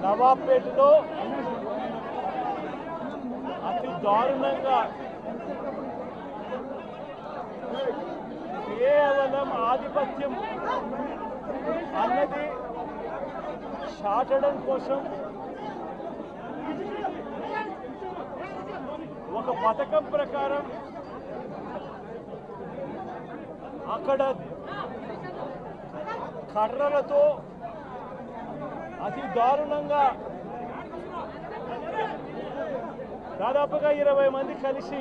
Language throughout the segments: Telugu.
నవాబ్పేటలో అతి దారుణంగా కేవలం ఆధిపత్యం అన్నది చాటడం కోసం ఒక పథకం ప్రకారం అక్కడ కర్రలతో అతి దారుణంగా దాదాపుగా 20 మంది కలిసి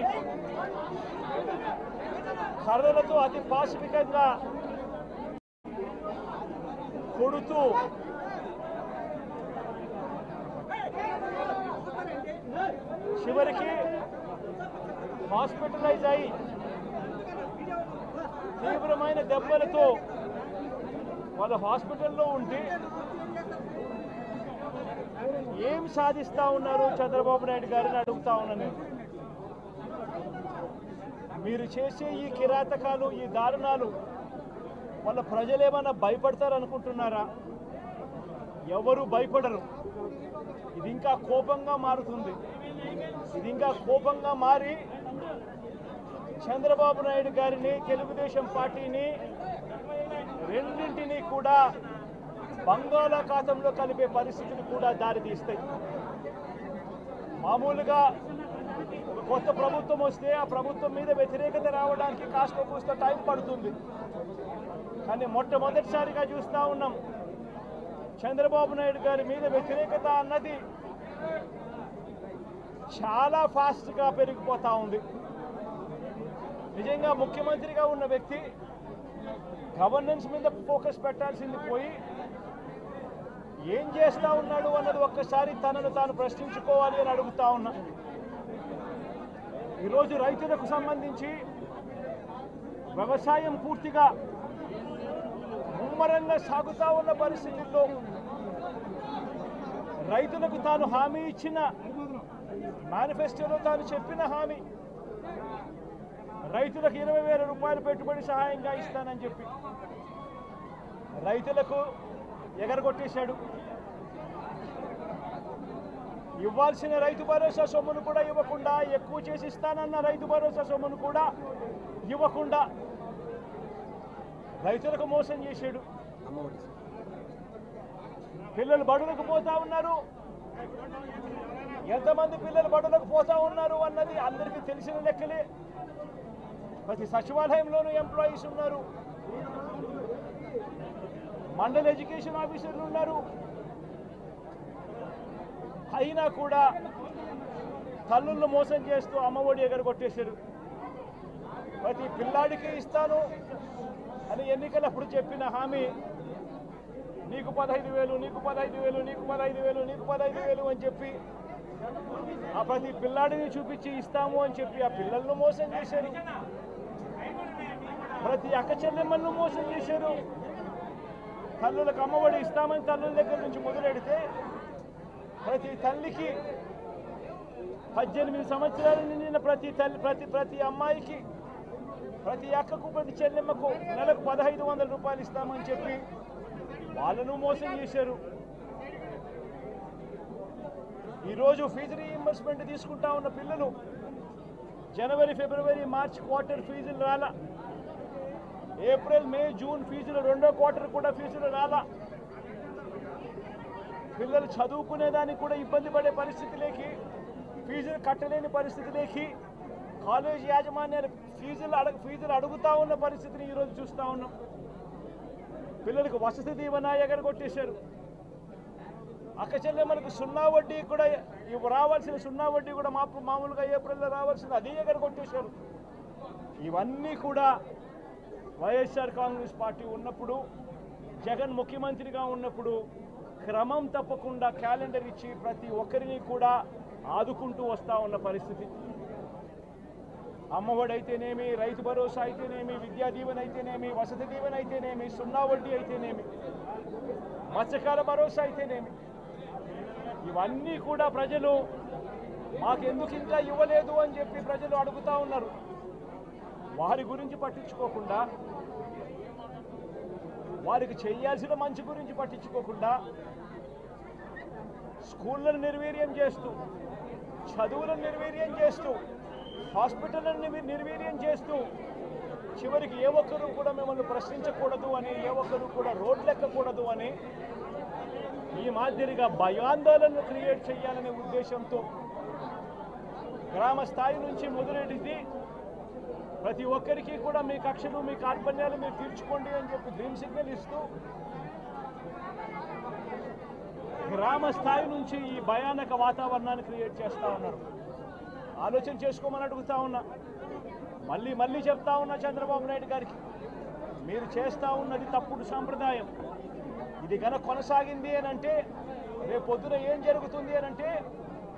కర్రలతో అతి పాశవికంగా కొడుతూ చివరికి హాస్పిటలైజ్ అయి తీవ్రమైన దెబ్బలతో వాళ్ళు హాస్పిటల్లో ఉంటే ఏం సాధిస్తా ఉన్నారు చంద్రబాబు నాయుడు గారిని అడుగుతా ఉన్నాను. మీరు చేసే ఈ కిరాతకాలు, ఈ దారుణాలు వాళ్ళ ప్రజలు ఏమన్నా భయపడతారనుకుంటున్నారా? ఎవరు భయపడరు. ఇది ఇంకా కోపంగా మారుతుంది. ఇది ఇంకా కోపంగా మారి చంద్రబాబు నాయుడు గారిని, తెలుగుదేశం పార్టీని రెండింటినీ కూడా బంగాళాఖాతంలో కలిపే పరిస్థితులు కూడా దారితీస్తాయి. మామూలుగా ఒక కొత్త ప్రభుత్వం వస్తే ఆ ప్రభుత్వం మీద వ్యతిరేకత రావడానికి కాస్త కూస్త టైం పడుతుంది. కానీ మొట్టమొదటిసారిగా చూస్తూ ఉన్నాం చంద్రబాబు నాయుడు గారి మీద వ్యతిరేకత అన్నది చాలా ఫాస్ట్గా పెరిగిపోతూ ఉంది. నిజంగా ముఖ్యమంత్రిగా ఉన్న వ్యక్తి గవర్నెన్స్ మీద ఫోకస్ పెట్టాల్సింది పోయి ఏం చేస్తూ ఉన్నాడు అన్నది ఒక్కసారి తనను తాను ప్రశ్నించుకోవాలి అని అడుగుతా ఉన్నా. ఈరోజు రైతులకు సంబంధించి వ్యవసాయం పూర్తిగా ముమ్మరంగా సాగుతూ ఉన్న పరిస్థితుల్లో రైతులకు తాను హామీ ఇచ్చిన మేనిఫెస్టోలో తాను చెప్పిన హామీ రైతులకు 20,000 రూపాయలు పెట్టుబడి సహాయంగా ఇస్తానని చెప్పి రైతులకు ఎగరగొట్టేశాడు. ఇవ్వాల్సిన రైతు భరోసా సొమ్మును కూడా ఇవ్వకుండా, ఎక్కువ చేసి ఇస్తానన్న రైతు భరోసా సొమ్మును కూడా ఇవ్వకుండా రైతులకు మోసం చేశాడు. పిల్లలు బడులకు పోతా ఉన్నారు. ఎంతమంది పిల్లలు బడులకు పోతా ఉన్నారు అన్నది అందరికీ తెలిసిన లెక్కలే. ప్రతి సచివాలయంలోనూ ఎంప్లాయీస్ ఉన్నారు, మండల ఎడ్యుకేషన్ ఆఫీసర్లు ఉన్నారు. అయినా కూడా తల్లులను మోసం చేస్తూ అమ్మఒడి ఎగరగొట్టేశారు. ప్రతి పిల్లాడికి ఇస్తాను అని ఎన్నికలప్పుడు చెప్పిన హామీ నీకు 15,000, నీకు 15,000, నీకు 15,000, నీకు 15,000 అని చెప్పి ఆ ప్రతి పిల్లాడిని చూపించి ఇస్తాము అని చెప్పి ఆ పిల్లలను మోసం చేశారు. ప్రతి అక్క చెల్లెమ్మలను మోసం చేశారు. తల్లులకు అమ్మఒడి ఇస్తామని తల్లుల దగ్గర నుంచి మొదలెడితే ప్రతి తల్లికి 18 సంవత్సరాలు నిండిన ప్రతి అమ్మాయికి, ప్రతి అక్కకు, ప్రతి చెల్లెమ్మకు నెలకు 1,500 రూపాయలు ఇస్తామని చెప్పి వాళ్ళను మోసం చేశారు. ఈరోజు ఫీజు రీయింబర్స్మెంట్ తీసుకుంటా ఉన్న పిల్లలు జనవరి, ఫిబ్రవరి, మార్చ్ క్వార్టర్ ఫీజులు రాలా. ఏప్రిల్, మే, జూన్ ఫీజులు, రెండో క్వార్టర్ కూడా ఫీజులు రాలా. పిల్లలు చదువుకునేదానికి కూడా ఇబ్బంది పడే పరిస్థితిలోకి, ఫీజులు కట్టలేని పరిస్థితిలోకి కాలేజీ యాజమాన్యాలు ఫీజులు అడుగుతా ఉన్న పరిస్థితిని ఈరోజు చూస్తూ ఉన్నాం. పిల్లలకు వసతి దీవెన ఎగరగొట్టేశారు. అక్క చెల్లెమ్మలకు 0 వడ్డీ కూడా రావాల్సిన 0 వడ్డీ కూడా మామూలుగా ఏప్రిల్లో రావాల్సింది అది ఎగరగొట్టేశారు. ఇవన్నీ కూడా వైఎస్ఆర్ కాంగ్రెస్ పార్టీ ఉన్నప్పుడు, జగన్ ముఖ్యమంత్రిగా ఉన్నప్పుడు క్రమం తప్పకుండా క్యాలెండర్ ఇచ్చి ప్రతి ఒక్కరిని కూడా ఆదుకుంటూ వస్తూ ఉన్న పరిస్థితి. అమ్మఒడి అయితేనేమి, రైతు భరోసా అయితేనేమి, విద్యా దీవెన అయితేనేమి, వసతి దీవెన అయితేనేమి, 0 వడ్డీ అయితేనేమి, మత్స్యకార భరోసా అయితేనేమి, ఇవన్నీ కూడా ప్రజలు మాకెందుకు ఇంకా ఇవ్వలేదు అని చెప్పి ప్రజలు అడుగుతూ ఉన్నారు. వారి గురించి పట్టించుకోకుండా, వారికి చేయాల్సిన మంచి గురించి పట్టించుకోకుండా స్కూళ్ళను నిర్వీర్యం చేస్తూ, చదువులను నిర్వీర్యం చేస్తూ, హాస్పిటళ్లను నిర్వీర్యం చేస్తూ, చివరికి ఏ ఒక్కరూ కూడా మిమ్మల్ని ప్రశ్నించకూడదు అని, ఏ ఒక్కరూ కూడా రోడ్లెక్కకూడదు అని ఈ మాదిరిగా భయాందోళనను క్రియేట్ చేయాలనే ఉద్దేశంతో గ్రామ స్థాయి నుంచి మొదలెడితే ప్రతి ఒక్కరికి కూడా మీ కక్షలు, మీ కార్పణ్యాలు మీరు తీర్చుకోండి అని చెప్పి గ్రీన్ సిగ్నల్ ఇస్తూ గ్రామ స్థాయి నుంచి ఈ భయానక వాతావరణాన్ని క్రియేట్ చేస్తూ ఉన్నారు. ఆలోచన చేసుకోమని అడుగుతా ఉన్నా, మళ్ళీ చెప్తా ఉన్నా చంద్రబాబు నాయుడు గారికి, మీరు చేస్తూ ఉన్నది తప్పుడు సాంప్రదాయం. ఇది కనుక కొనసాగింది అని అంటే రేపు పొద్దున ఏం జరుగుతుంది అని అంటే,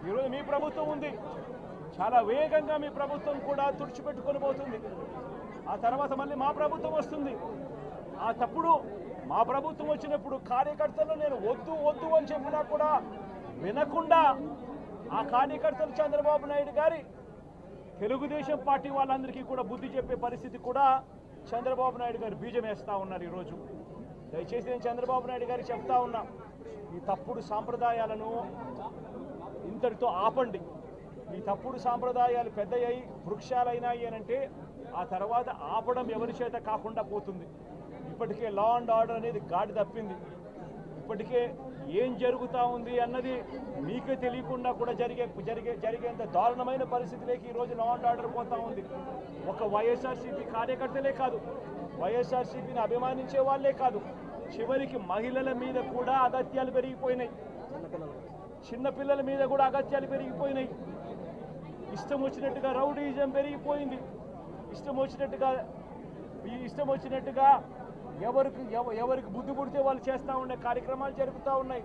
ఈరోజు మీ ప్రభుత్వం ఉంది, చాలా వేగంగా మీ ప్రభుత్వం కూడా తుడిచిపెట్టుకొని పోతుంది. ఆ తర్వాత మళ్ళీ మా ప్రభుత్వం వస్తుంది. ఆ తప్పుడు మా ప్రభుత్వం వచ్చినప్పుడు కార్యకర్తలు నేను వద్దు అని చెప్పినా కూడా వినకుండా ఆ కార్యకర్తలు చంద్రబాబు నాయుడు గారి తెలుగుదేశం పార్టీ వాళ్ళందరికీ కూడా బుద్ధి చెప్పే పరిస్థితి కూడా చంద్రబాబు నాయుడు గారు బీజం వేస్తూ ఉన్నారు. ఈరోజు దయచేసి నేను చంద్రబాబు నాయుడు గారికి చెప్తా ఉన్నా, ఈ తప్పుడు సాంప్రదాయాలను ఇంతటితో ఆపండి. ఈ తప్పుడు సాంప్రదాయాలు పెద్దయ్యాయి, వృక్షాలైనాయి అని అంటే ఆ తర్వాత ఆపడం ఎవరి చేత కాకుండా పోతుంది. ఇప్పటికే లా అండ్ ఆర్డర్ అనేది గాడి తప్పింది. ఇప్పటికే ఏం జరుగుతూ ఉంది అన్నది మీకే తెలియకుండా కూడా జరిగేంత దారుణమైన పరిస్థితిలోకి ఈరోజు లా అండ్ ఆర్డర్ పోతూ ఉంది. ఒక వైఎస్ఆర్సీపీ కార్యకర్తలే కాదు, వైఎస్ఆర్సీపీని అభిమానించే వాళ్ళే కాదు, చివరికి మహిళల మీద కూడా అగత్యాలు పెరిగిపోయినాయి, చిన్నపిల్లల మీద కూడా అగత్యాలు పెరిగిపోయినాయి. ఇష్టం వచ్చినట్టుగా రౌడీజం పెరిగిపోయింది. ఇష్టం వచ్చినట్టుగా ఎవరికి బుద్ధి పుడితే వాళ్ళు చేస్తూ ఉండే కార్యక్రమాలు జరుగుతూ ఉన్నాయి.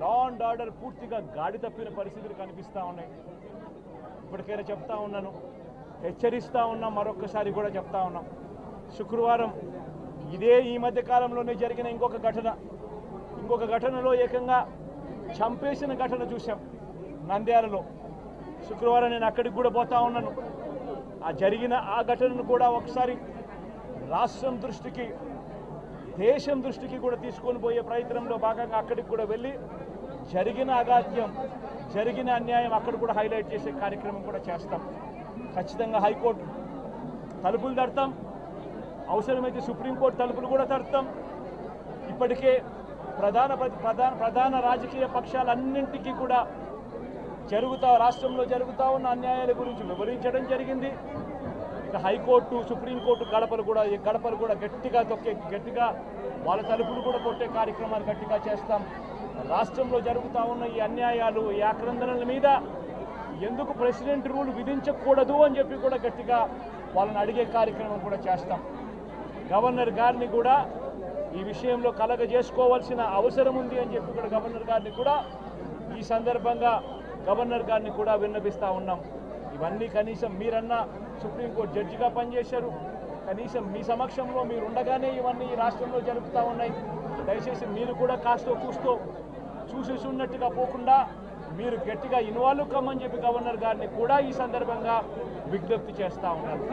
లా అండ్ ఆర్డర్ పూర్తిగా గాడి తప్పిన పరిస్థితులు కనిపిస్తూ ఉన్నాయి. ఇప్పటికైనా చెప్తా ఉన్నాను, హెచ్చరిస్తూ ఉన్నాం, మరొక్కసారి కూడా చెప్తా ఉన్నాం. శుక్రవారం ఈ మధ్య కాలంలోనే జరిగిన ఇంకొక ఘటనలో ఏకంగా చంపేసిన ఘటన చూసాం నంద్యాలలో. శుక్రవారం నేను అక్కడికి కూడా పోతా ఉన్నాను. ఆ ఘటనను కూడా ఒకసారి రాష్ట్రం దృష్టికి, దేశం దృష్టికి కూడా తీసుకొని పోయే ప్రయత్నంలో భాగంగా అక్కడికి కూడా వెళ్ళి జరిగిన అగాత్యం, జరిగిన అన్యాయం అక్కడ కూడా హైలైట్ చేసే కార్యక్రమం కూడా చేస్తాం. ఖచ్చితంగా హైకోర్టు తలుపులు తడతాం, అవసరమైతే సుప్రీంకోర్టు తలుపులు కూడా తడతాం. ఇప్పటికే ప్రధాన రాజకీయ పక్షాలన్నింటికీ కూడా రాష్ట్రంలో జరుగుతూ ఉన్న అన్యాయాల గురించి వివరించడం జరిగింది. ఇక హైకోర్టు, సుప్రీంకోర్టు గడపలు కూడా గట్టిగా వాళ్ళ తలుపులు కూడా కొట్టే కార్యక్రమాలు గట్టిగా చేస్తాం. రాష్ట్రంలో జరుగుతూ ఉన్న ఈ అన్యాయాలు, ఈ ఆక్రందనల మీద ఎందుకు ప్రెసిడెంట్ రూల్ విధించకూడదు అని చెప్పి కూడా గట్టిగా వాళ్ళని అడిగే కార్యక్రమం కూడా చేస్తాం. గవర్నర్ గారిని కూడా ఈ విషయంలో కలగజేసుకోవాల్సిన అవసరం ఉంది అని చెప్పి కూడా గవర్నర్ గారిని కూడా ఈ సందర్భంగా విన్నపిస్తూ ఉన్నాం. ఇవన్నీ కనీసం మీరన్నా సుప్రీంకోర్టు జడ్జిగా పనిచేశారు, కనీసం మీ సమక్షంలో మీరు ఉండగానే ఇవన్నీ ఈ రాష్ట్రంలో జరుగుతూ ఉన్నాయి. దయచేసి మీరు కూడా కాస్తో కూస్తో చూసేసి ఉన్నట్టుగా పోకుండా మీరు గట్టిగా ఇన్వాల్వ్ కమ్మని చెప్పి గవర్నర్ గారిని కూడా ఈ సందర్భంగా విజ్ఞప్తి చేస్తూ ఉన్నారు.